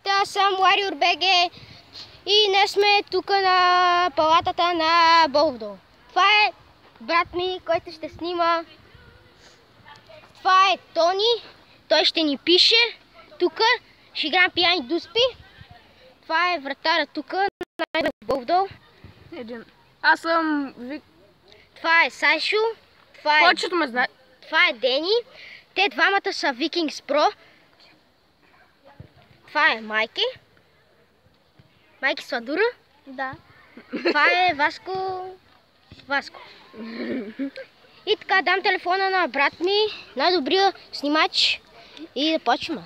Здравейте, аз съм Warrior BG и днес сме тук на палатата на Болдо. Това е брат ми, който ще снима. Това е Тони, той ще ни пише. Тук ще играем пияни дуспи. Това е вратара тук на Болдо. Аз съм Вик. Това е Сайшо. Повечето ме знае. Това е Дени. Те двамата са Vikings Pro. Това е Майки. Майки Сладура. Да. Това е Васко. И така, дам телефона на брат ми, най-добрия снимач, и да почваме.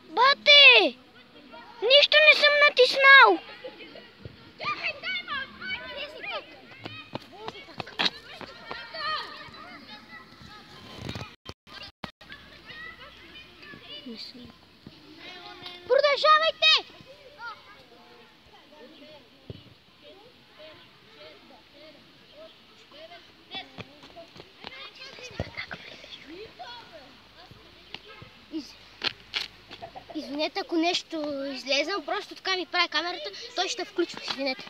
Бате! Нищо не съм натиснал! Продължавайте! Извинете, ако нещо излезнам, просто така ми прави камерата, той ще включва, извинете.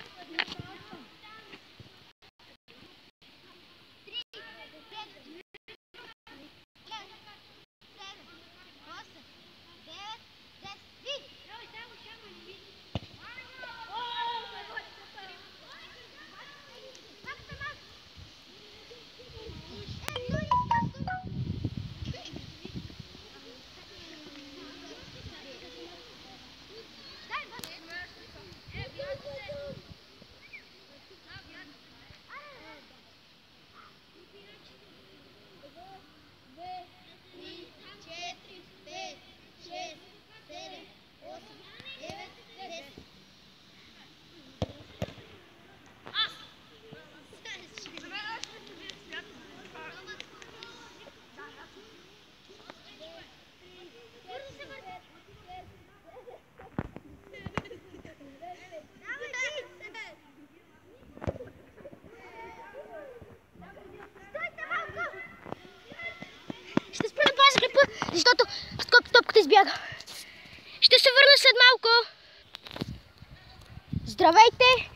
Защото топката избяга. Ще се върна след малко. Здравейте!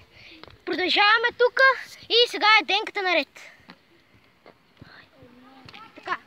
Продължаваме тук и сега е денката наред. Така.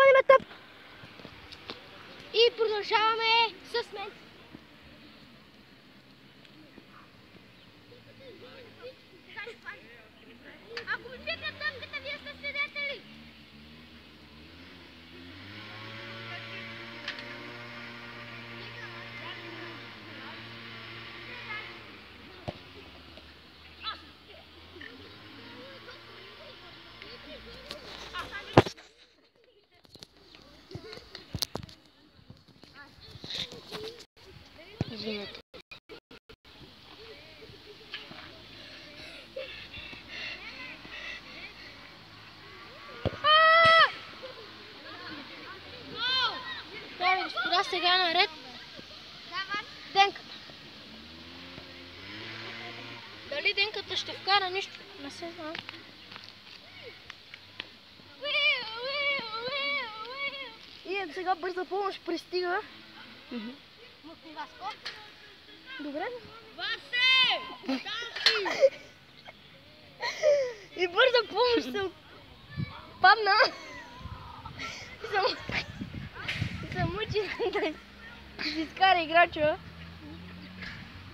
пълниме тъп. И продължаваме с мен. Ако ми чекат дъмката, вие сте свидетели. Извинете. Дами и господа, сега е наред Денката. Дали Денката ще вкара нищо? Не се знам. И сега бърза помощ пристига. Васко? Добре. Васе! И бърза помощ се падна. И се мъчи да си изкара играча.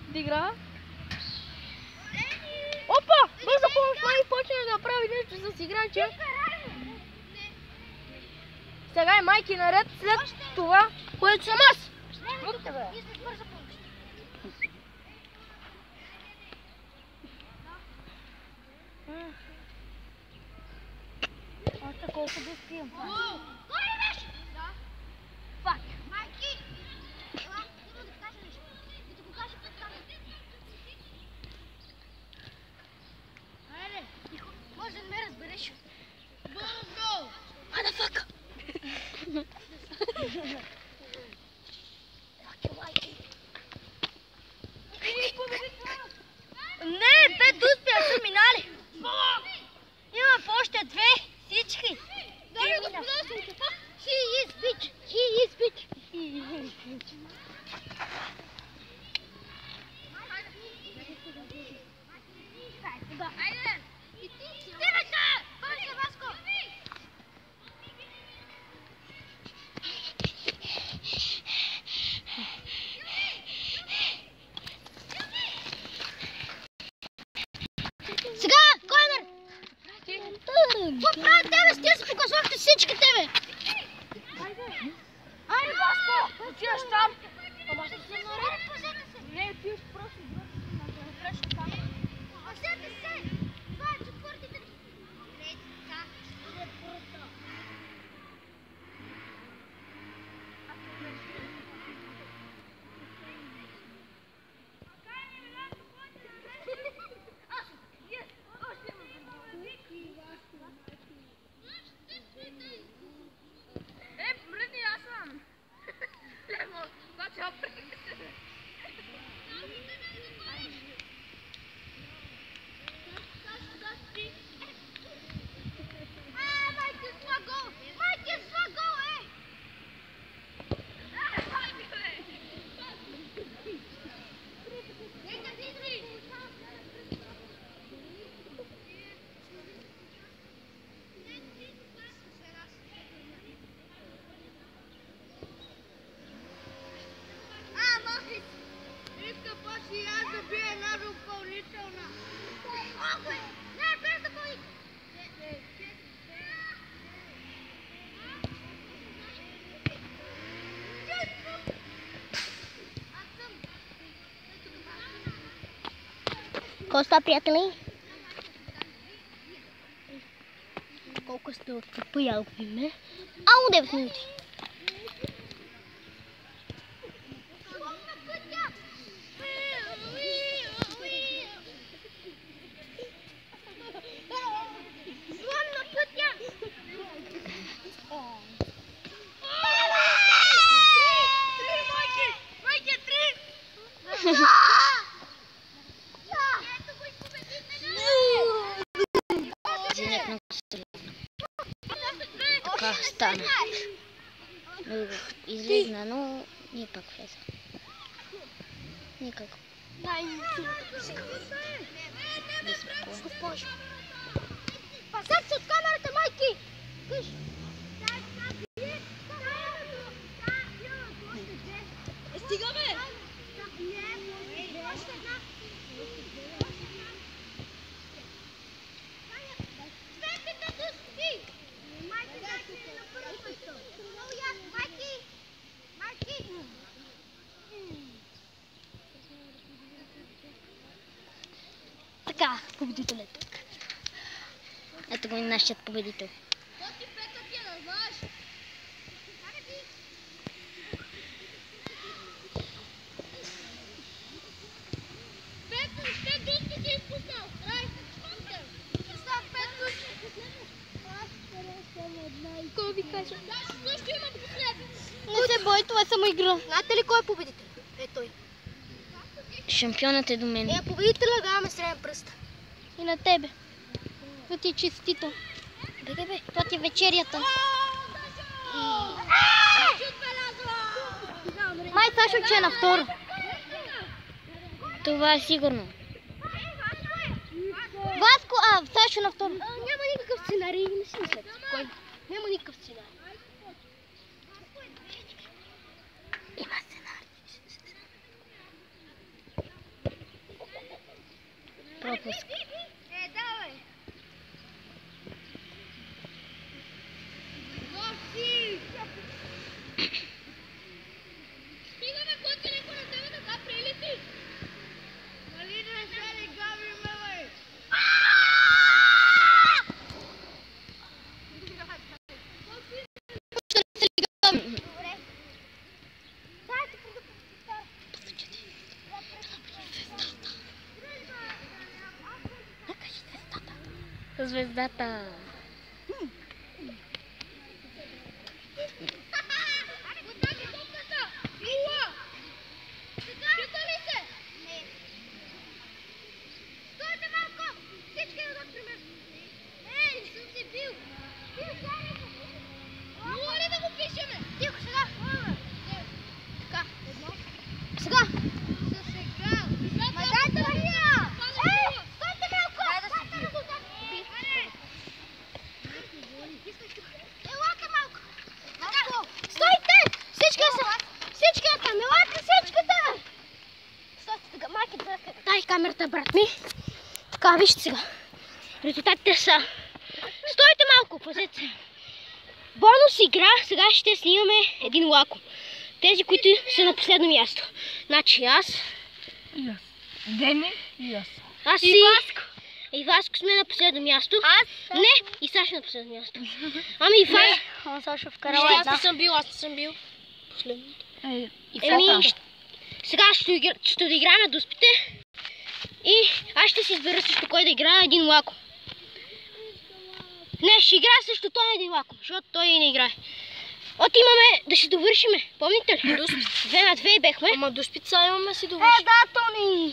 Да игра. Опа! Бърза помощ май почне да прави нещо с играча. Сега е майки наред след това, което съм аз. Още колко да спием. Кой беше? Да. Фак. Майки! Ела, има да кажа нещо. Да ти го кажа пред камерата. Айде, тихо. Може да не ме разбереш. Бързо! Мадафака! Не, те дуспия са минали. Има още две, всички. Дами господа, he is bitch, he is bitch, he is bitch. Айде! Стивайте! Бързо, Васко! Сега, кой е наред? Какво правят тебе? С тия си показвахте всички тебе! Айде, Васко! Отиваш там! Ама ще се наред? Не, ти просто грешно там. Пазете се! Това е четвъртите. Третата. Четвърта. Мръдни, аз съм. Лево, значи опрекате се. Майки, сва гол! Майки, сва гол, е! Иска почти аз да бия една допълнителна. Охуй! Не, без да бои! Коста, приятели? Колко сте отпоялки ме? Ау, 9 минути. Така стана. Излезна, но ние пак влеза. Никак. Безпокойно. Пасете се от камерата, майки! победителят. Ето го и нашият победител. Не се бой, това е само игра. Знаете ли кой е победител? Е той. Шампионът е до мен. Победителя даваме среден пръст. И на тебе. Това ти е честито. Бе, това ти е вечерята. Май Сашо, че е на второ. Това е сигурно. Васко, Сашо на второ. Няма никакъв сценарий, не си мислете. Спокойно. Няма никакъв сценарий. Има сценарий. Пропуск. Давай. Стигаме, който някой на тебе така прилети. Нали не се ли гавриме, бе? Звездата. Дай камерата, брат ми. Така, вижте сега. Резултатите са. Стойте малко, пазете се. Бонус игра. Сега ще снимаме един лаком. Тези, които са на последно място. Значи аз. И аз. Дени и аз. Аз и Васко. И Васко сме на последно място. Аз? Не, и Сашо на последно място. Ами и Васко. Сашо вкарала една. Аз не съм бил. Последното. Сега ще доиграем до спите. И аз ще си избера също кой да играе един лаком. Не, ще играе също той един лаком, защото той и не играе. Имаме да си довършиме, помните ли? 2 на 2 бехме. Ама до спица имаме си довършим. Да, Тони!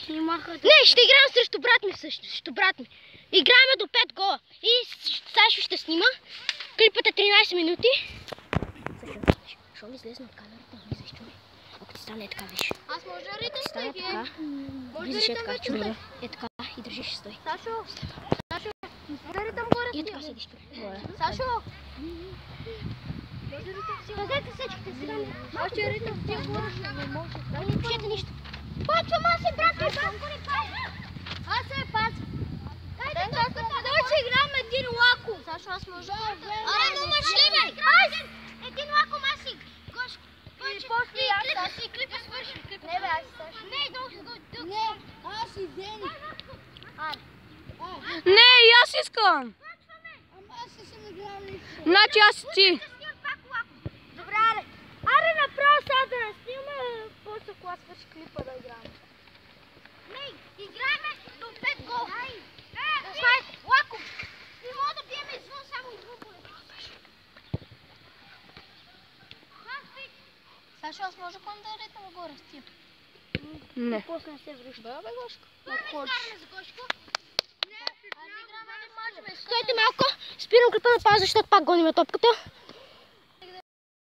Не, ще играем срещу брат ми също, срещу брат ми. Играем до 5 гола. И Сашо ще снима. Клипът е 13 минути. Защо ми излезна от камерата? Влизаш, чуй. Ако ти стане така, виж. Аз може да ритам Стане стой. така. Влизаш е така, чуй. Е така и държиш стой. Сашо, може да ритам горе. И така седиш, чуй. Сашо! Пазете всичките сега. Може да ритам в тия горе. Не може. Не пишете нищо. Почвам аз и брат ми, Васко ни пази. Аз се пазя. Той ще играем един лаком. Сашо, аз може да влезем. Аре, но мъж ли бе? Един лаком аз си. Гошко. И клипа свърши. Не бе, аз Сашо. Не, долу. Не, аз и Дени. Не, и аз искам. Ама аз ще се нагрявам лично. Значи аз ти. Добре, аре. Аре, направо сега да не снимаме, после кога свърши клипа да играем. Не, играем до 5 гола. Това е лаком. Не мога да бием извън, само извън полето. Сашо, аз може да ритам горе с тия. Не. После не се връща. Бе, Гошко. Гошко. Стойте малко, спирам клипа на пауза, защото пак гоним топката.